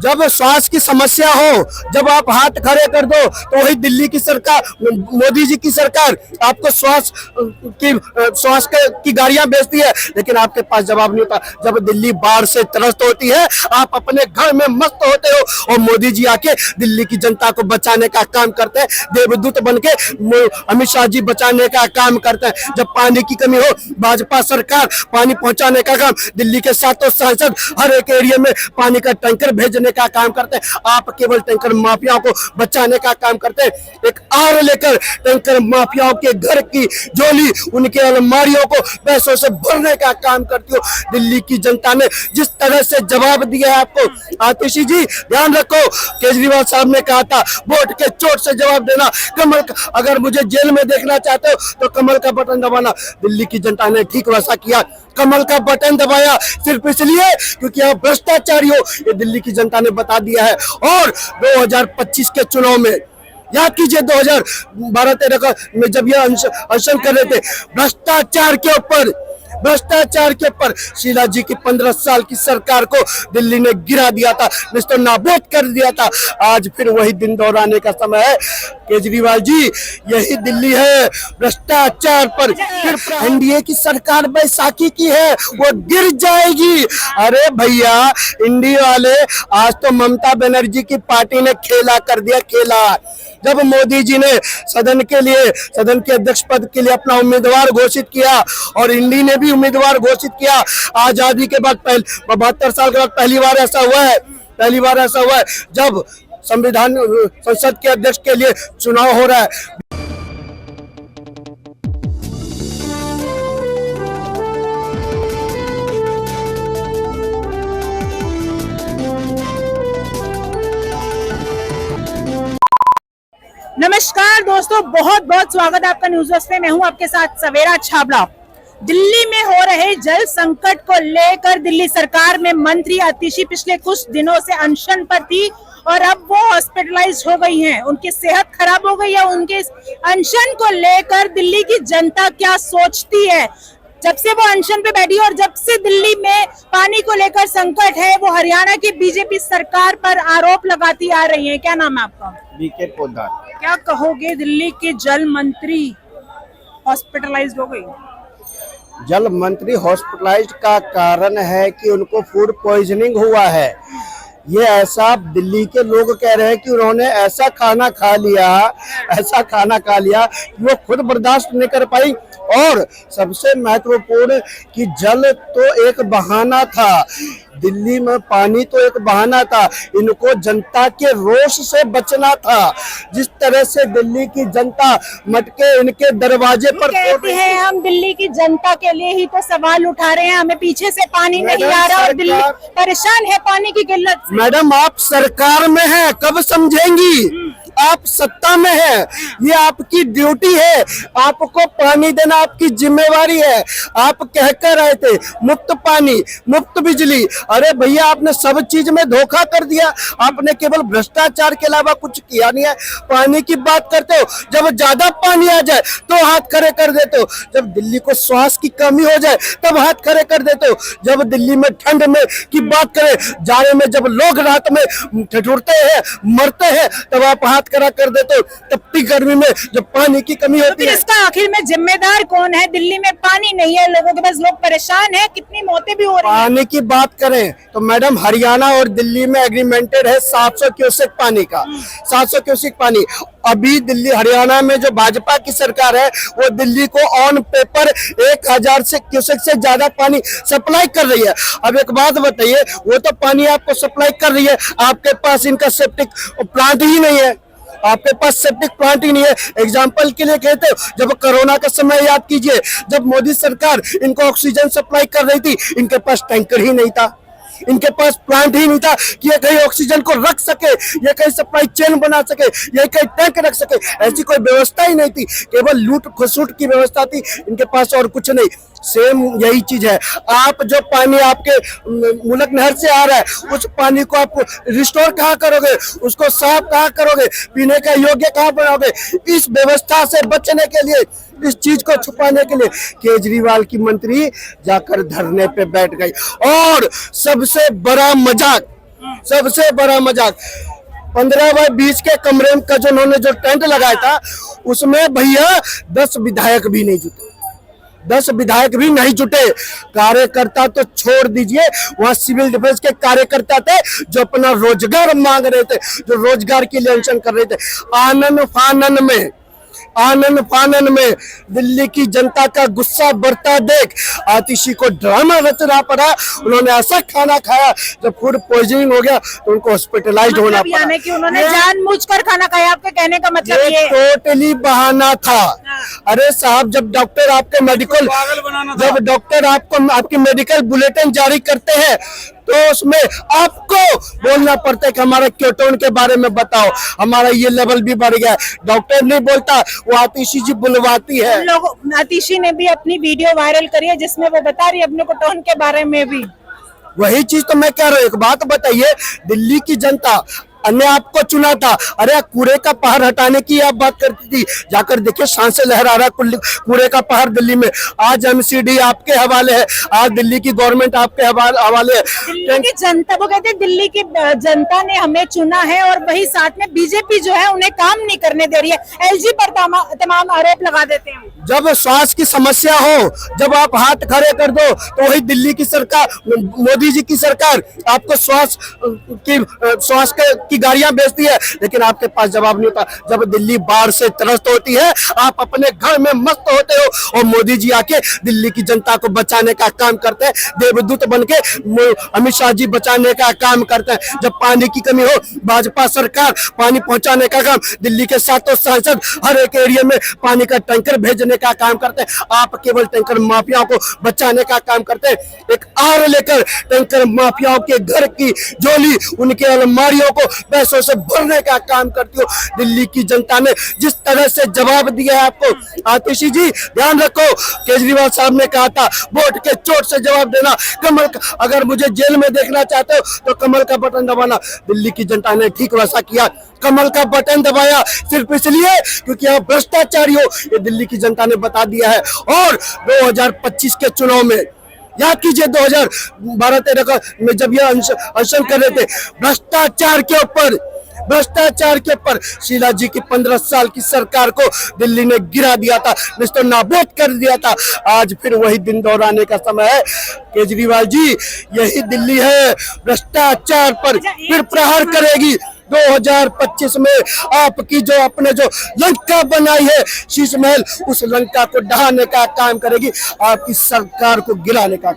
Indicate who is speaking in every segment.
Speaker 1: जब स्वास्थ्य की समस्या हो, जब आप हाथ खड़े कर दो तो वही दिल्ली की सरकार, मोदी जी की सरकार आपको स्वास्थ्य की गाड़ियां बेचती है, लेकिन आपके पास जवाब नहीं होता। जब दिल्ली बाढ़ से त्रस्त होती है, आप अपने घर में मस्त होते हो और मोदी जी आके दिल्ली की जनता को बचाने का काम करते हैं, देवदूत बन के अमित शाह जी बचाने का काम करते हैं। जब पानी की कमी हो, भाजपा सरकार पानी पहुंचाने का काम, दिल्ली के सातों सांसद हर एक एरिया में पानी का टैंकर भेजने का काम करते हैं। आप केवल टैंकर माफियाओं को बचाने का काम करते हैं। एक आर लेकर टैंकर माफियाओं के घर की झोली, उनके अलमारियों को पैसों से भरने का काम करती हो। दिल्ली की जनता ने जिस तरह से जवाब दिया है आपको, आतिशी जी ध्यान रखो, केजरीवाल साहब ने कहा था वोट के चोट से जवाब देना, कमल अगर मुझे जेल में देखना चाहते हो तो कमल का बटन दबाना। दिल्ली की जनता ने ठीक वैसा किया, कमल का बटन दबाया सिर्फ इसलिए क्योंकि आप भ्रष्टाचारी हो, ये दिल्ली की जनता ने बता दिया है। और 2025 के चुनाव में याद कीजिए 2012-13 में जब ये अनशन कर रहे थे, भ्रष्टाचार के ऊपर शीला जी की 15 साल की सरकार को दिल्ली ने गिरा दिया था, मिस्टर नाबूद कर दिया था। आज फिर वही दिन दोहराने का समय है। केजरीवाल जी, यही दिल्ली है भ्रष्टाचार पर। फिर एनडीए की सरकार बैसाखी की है, वो गिर जाएगी। अरे भैया इंडिया वाले, आज तो ममता बनर्जी की पार्टी ने खेला कर दिया, खेला। जब मोदी जी ने सदन के अध्यक्ष पद के लिए अपना उम्मीदवार घोषित किया और इंडी ने भी उम्मीदवार घोषित किया, आजादी के बाद 72 साल के बाद पहली बार ऐसा हुआ है जब संसद के अध्यक्ष के लिए चुनाव हो रहा है।
Speaker 2: नमस्कार दोस्तों, बहुत बहुत स्वागत है आपका न्यूज बस में। मैं हूं आपके साथ सवेरा छाबड़ा। दिल्ली में हो रहे जल संकट को लेकर दिल्ली सरकार में मंत्री आतिशी पिछले कुछ दिनों से अनशन पर थी और अब वो हॉस्पिटलाइज हो गई हैं। उनकी सेहत खराब हो गई है। उनके अनशन को लेकर दिल्ली की जनता क्या सोचती है, जब से वो अनशन पे बैठी और जब से दिल्ली में पानी को लेकर संकट है, वो हरियाणा की बीजेपी सरकार पर आरोप लगाती आ रही है। क्या नाम है आपका?
Speaker 1: बीके पोदार।
Speaker 2: क्या कहोगे, दिल्ली के जल मंत्री हॉस्पिटलाइज्ड हो गई?
Speaker 1: जल मंत्री हॉस्पिटलाइज्ड का कारण है कि उनको फूड पॉइजनिंग हुआ है। ये ऐसा दिल्ली के लोग कह रहे हैं कि उन्होंने ऐसा खाना खा लिया कि वो खुद बर्दाश्त नहीं कर पाई। और सबसे महत्वपूर्ण कि जल तो एक बहाना था, दिल्ली में पानी तो एक बहाना था, इनको जनता के रोष से बचना था। जिस तरह से दिल्ली की जनता मटके इनके दरवाजे पर
Speaker 2: कहते हैं, हम दिल्ली की जनता के लिए ही तो सवाल उठा रहे हैं, हमें पीछे से पानी नहीं आ रहा और दिल्ली परेशान है पानी की किल्लत से।
Speaker 1: मैडम आप सरकार में हैं, कब समझेंगी? आप सत्ता में है, ये आपकी ड्यूटी है, आपको पानी देना आपकी जिम्मेवारी है। आप कहकर आए थे मुफ्त पानी, मुफ्त बिजली। अरे भैया आपने सब चीज में धोखा कर दिया, आपने केवल भ्रष्टाचार के अलावा कुछ किया नहीं है। पानी की बात करते हो, जब ज्यादा पानी आ जाए तो हाथ खड़े कर देते हो, जब दिल्ली को श्वास की कमी हो जाए तब हाथ खड़े कर देते हो, जब दिल्ली में ठंड में की बात करें, जाड़े में जब लोग रात में ठिठुरते हैं, मरते हैं, तब आप हाथ खड़ा कर देते हो। तपती गर्मी में जब पानी की कमी होती है,
Speaker 2: इसका आखिर में जिम्मेदार कौन है? दिल्ली में पानी नहीं है, लोगों के पास, लोग परेशान हैं, कितनी मौतें भी हो रही हैं।
Speaker 1: पानी की बात करें तो मैडम हरियाणा और दिल्ली में एग्रीमेंटेड है 700 क्यूसेक पानी का, 700 क्यूसेक पानी। अभी दिल्ली हरियाणा में जो भाजपा की सरकार है वो दिल्ली को ऑन पेपर 1000 से क्यूसेक से ज्यादा पानी सप्लाई कर रही है। अब एक बात बताइए, वो तो पानी आपको सप्लाई कर रही है, आपके पास इनका सेप्टिक प्लांट ही नहीं है, आपके पास सेप्टिक प्लांट ही नहीं है। एग्जाम्पल के लिए कहते हो, जब कोरोना का समय याद कीजिए, जब मोदी सरकार इनको ऑक्सीजन सप्लाई कर रही थी, इनके पास टैंकर ही नहीं था, इनके पास प्लांट ही नहीं था कि ये कहीं ऑक्सीजन को रख सके, ये कहीं सप्लाई चेन बना सके, ये कहीं टैंक रख सके। ऐसी कोई व्यवस्था ही नहीं थी, केवल लूट खसूट की व्यवस्था थी इनके पास और कुछ नहीं। सेम यही चीज है, आप जो पानी आपके मुलक नहर से आ रहा है, उस पानी को आप रिस्टोर कहाँ करोगे, उसको साफ कहाँ करोगे, पीने का योग्य कहाँ बनाओगे? इस व्यवस्था से बचने के लिए, इस चीज को छुपाने के लिए केजरीवाल की मंत्री जाकर धरने पे बैठ गई। और सबसे बड़ा मजाक सबसे बड़ा मजाक 15x20 के कमरे का जो उन्होंने जो टेंट लगाया था उसमें भैया 10 विधायक भी नहीं जुटे, 10 विधायक भी नहीं जुटे। कार्यकर्ता तो छोड़ दीजिए, वहां सिविल डिफेंस के कार्यकर्ता थे जो अपना रोजगार मांग रहे थे, जो रोजगार के लिए अनशन कर रहे थे। आनन फानन में दिल्ली की जनता का गुस्सा बढ़ता देख आतिशी को ड्रामा रचना पड़ा। उन्होंने ऐसा खाना खाया जब फूड पॉइजनिंग हो गया तो उनको हॉस्पिटलाइज होना
Speaker 2: मतलब
Speaker 1: पड़ा।
Speaker 2: यानी कि उन्होंने जानबूझकर खाना खाया, आपके कहने का मतलब
Speaker 1: ये
Speaker 2: ये
Speaker 1: टोटली बहाना था। अरे साहब, जब डॉक्टर आपके आपकी मेडिकल बुलेटिन जारी करते हैं तो उसमें आपको बोलना पड़ता है कि हमारा कीटोन के बारे में बताओ, हमारा ये लेवल भी बढ़ गया है। डॉक्टर नहीं बोलता, वो आतिशी जी बुलवाती है।
Speaker 2: आतिशी ने भी अपनी वीडियो वायरल करी है जिसमें वो बता रही है अपने कीटोन के बारे में भी।
Speaker 1: वही चीज तो मैं कह रहा हूँ। एक बात बताइए, दिल्ली की जनता ने आपको चुना था। अरे कूड़े का पहाड़ हटाने की आप बात करती थी, जाकर देखिए सांस से लहरा रहा कूड़े का पहाड़ दिल्ली में। आज एमसीडी आपके हवाले है, आज दिल्ली की गवर्नमेंट आपके हवाले है।
Speaker 2: दिल्ली की जनता, वो कहते हैं दिल्ली की जनता ने हमें चुना है और वही साथ में बीजेपी जो है उन्हें काम नहीं करने दे रही है। एलजी पर तमाम आरोप लगा देते हैं।
Speaker 1: जब श्वास की समस्या हो, जब आप हाथ खड़े कर दो तो वही दिल्ली की सरकार, मोदी जी की सरकार आपको श्वास की गाड़ियां बेचती है, लेकिन आपके पास जवाब नहीं होता। जब दिल्ली बाढ़ से त्रस्त होती है, आप अपने घर में मस्त होते हो और मोदी जी आके दिल्ली की जनता को बचाने का काम करते हैं। देवदूत बनके अमित शाह जी बचाने का काम करते हैं। जब पानी की कमी हो, भाजपा सरकार पानी पहुंचाने का काम, दिल्ली के 7 सांसद हर एक एरिया में पानी का टैंकर भेजने का काम करते हैं। आप केवल टैंकर माफियाओं को बचाने का काम करते हैं। एक आर लेकर टैंकर माफियाओं के घर की झोली, उनके अलमारियों को पैसों से भरने का काम करती हो। दिल्ली की जनता ने जिस तरह से जवाब दिया है आपको, आतिशी जी ध्यान रखो, केजरीवाल साहब ने कहा था वोट के चोट से जवाब देना। कमल का, अगर मुझे जेल में देखना चाहते हो तो कमल का बटन दबाना। दिल्ली की जनता ने ठीक वैसा किया, कमल का बटन दबाया सिर्फ इसलिए क्योंकि आप भ्रष्टाचारी हो, ये दिल्ली की जनता ने बता दिया है। और 2025 के चुनाव में याद कीजिए 2012-13 में जब ये अनशन कर रहे थे, भ्रष्टाचार के ऊपर शीला जी की 15 साल की सरकार को दिल्ली ने गिरा दिया था, निस्तो नाबूद कर दिया था। आज फिर वही दिन दोहराने का समय है। केजरीवाल जी, यही दिल्ली है भ्रष्टाचार पर फिर प्रहार करेगी। 2025 में आपकी जो अपने जो लंका बनाई है शीश महल, उस लंका को ढहाने का काम करेगी, आपकी सरकार को गिराने का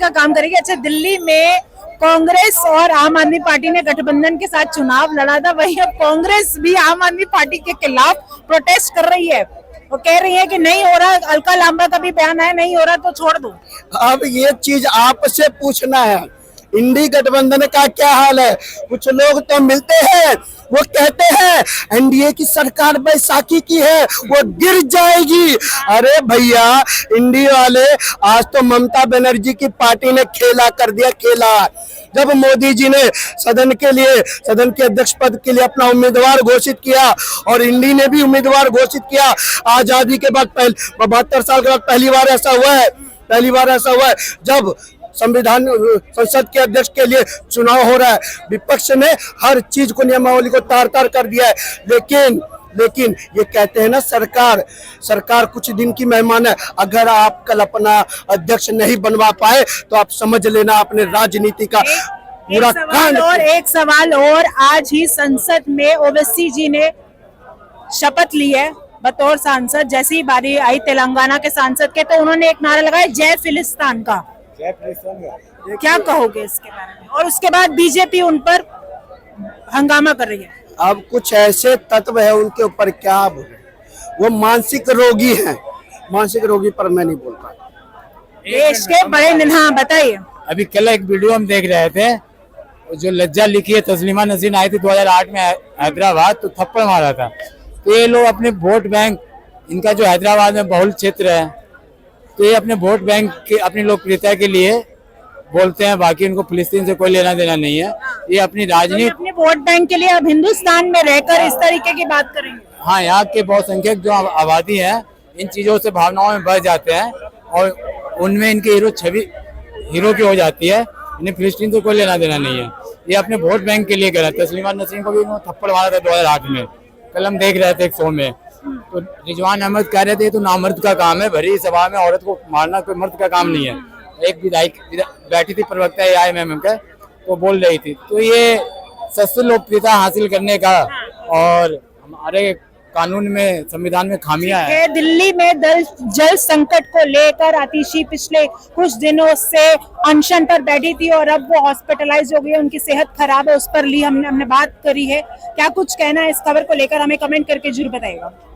Speaker 1: काम
Speaker 2: करेगी। अच्छा, दिल्ली में कांग्रेस और आम आदमी पार्टी ने गठबंधन के साथ चुनाव लड़ा था, वही अब कांग्रेस भी आम आदमी पार्टी के खिलाफ प्रोटेस्ट कर रही है। वो कह रही है कि नहीं हो रहा, अलका लांबा का भी बयान है, नहीं हो रहा तो छोड़ दो।
Speaker 1: अब ये चीज आपसे पूछना है, इंडी गठबंधन का क्या हाल है? कुछ लोग तो मिलते हैं, वो कहते हैं एनडीए की सरकार बैसाखी की है, वो गिर जाएगी। अरे भैया, इंडी वाले, आज तो ममता बनर्जी की पार्टी ने खेला कर दिया, खेला। जब मोदी जी ने सदन के अध्यक्ष पद के लिए अपना उम्मीदवार घोषित किया और इंडी ने भी उम्मीदवार घोषित किया, आजादी के बाद 72 साल के बाद पहली बार ऐसा हुआ है जब संसद के अध्यक्ष के लिए चुनाव हो रहा है। विपक्ष ने हर चीज को, नियमावली को तार तार कर दिया है। लेकिन ये कहते हैं ना, सरकार कुछ दिन की मेहमान है। अगर आप कल अपना अध्यक्ष नहीं बनवा पाए तो आप समझ लेना अपने राजनीति का पूरा कांड।
Speaker 2: एक सवाल और, आज ही संसद में ओवैसी जी ने शपथ ली है बतौर सांसद। जैसे ही बारी आई तेलंगाना के सांसद के, तो उन्होंने एक नारा लगाया जय फिलिस्तान का। क्या कहोगे इसके बारे में? और उसके बाद बीजेपी उन पर हंगामा कर रही है।
Speaker 1: अब कुछ ऐसे तत्व है उनके ऊपर, क्या बोले, वो मानसिक रोगी हैं। मानसिक रोगी पर मैं नहीं बोल पाता।
Speaker 2: देश के बड़े, हाँ बताइए।
Speaker 3: अभी कल एक वीडियो हम देख रहे थे, जो लज्जा लिखी है, तस्लीमा नसरीन आई थी 2008 में हैदराबाद, तो थप्पड़ मारा था। तो ये लोग अपने वोट बैंक, इनका जो हैदराबाद में बहुल क्षेत्र है, तो ये अपने वोट बैंक के अपनी लोकप्रियता के लिए बोलते हैं, बाकी उनको फिलिस्तीन से कोई लेना देना नहीं है। ये अपनी राजनीति,
Speaker 2: अपने वोट बैंक के लिए अब हिंदुस्तान में रहकर इस तरीके की बात करेंगे।
Speaker 3: हाँ, यहाँ के बहुसंख्यक जो आबादी है, इन चीजों से भावनाओं में बह जाते हैं और उनमें इनकी हीरो छवि हीरो की हो जाती है। इन्हें फिलिस्तीन से कोई लेना देना नहीं है, ये अपने वोट बैंक के लिए करा। तस्लीमा नसीम को भी इन्होंने थप्पड़ मारा था 2008 में, कल हम देख रहे थे एक शो में। तो रिजवान अहमद कह रहे थे तो नामर्द का काम है, भरी सभा में औरत को मारना कोई मर्द का काम नहीं है। एक विधायक बैठी थी प्रवक्ता AIMM का, तो बोल रही थी। तो ये सस्ती लोकप्रियता हासिल करने का और हमारे कानून में, संविधान में खामियां है।
Speaker 2: दिल्ली में जल संकट को लेकर आतिशी पिछले कुछ दिनों से अनशन पर बैठी थी और अब वो हॉस्पिटलाइज हो गई है, उनकी सेहत खराब है, उस पर ली हमने बात करी है। क्या कुछ कहना है इस खबर को लेकर, हमें कमेंट करके जरूर बताइएगा।